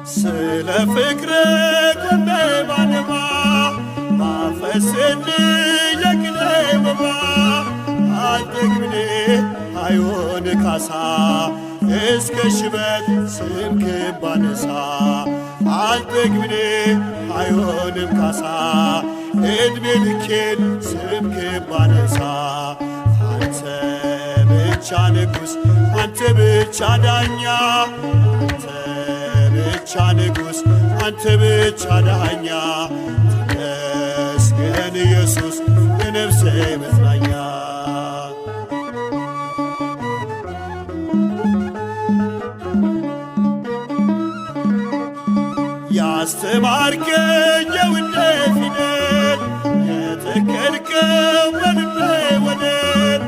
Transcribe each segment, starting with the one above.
ስለ ፍቅር ቆሜ ባነባ ባፈስልኝ የቅኔ ወባ አልጠግብኔ አይሆን ካሳ እስከ ሽበት ስምክን ባነሳ አልጠግብኔ አይሆንም ካሳ ዕድሜ ልኬን ስምክን ባነሳ አንተ ብቻ ንጉሥ አንተ ብቻ ዳኛ አንተ ብቻ ንጉሥ አንተ ብቻ ዳኛ ተመስገን ኢየሱስ የነፍሴ መጽናኛ ያስተማርከኝ የውዴ ፊደል የተከልከው በልቤ ወደል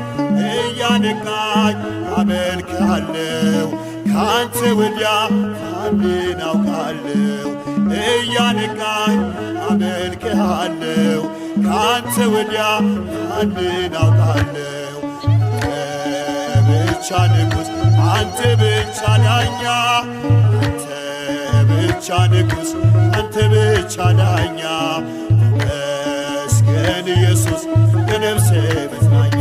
እያነቃኝ አመልክሃለሁ ካንተ ወዲያ ማንን አውቃለሁ እያነቃኝ አመልክሃለሁ ካንተ ወዲያ ማንን አውቃለሁ ብቻ ንጉሥ አንተ ብቻ ዳኛ አንተ ብቻ ንጉሥ አንተ ብቻ ዳኛ ተመስገን ኢየሱስ የነፍሴ መጽናኛ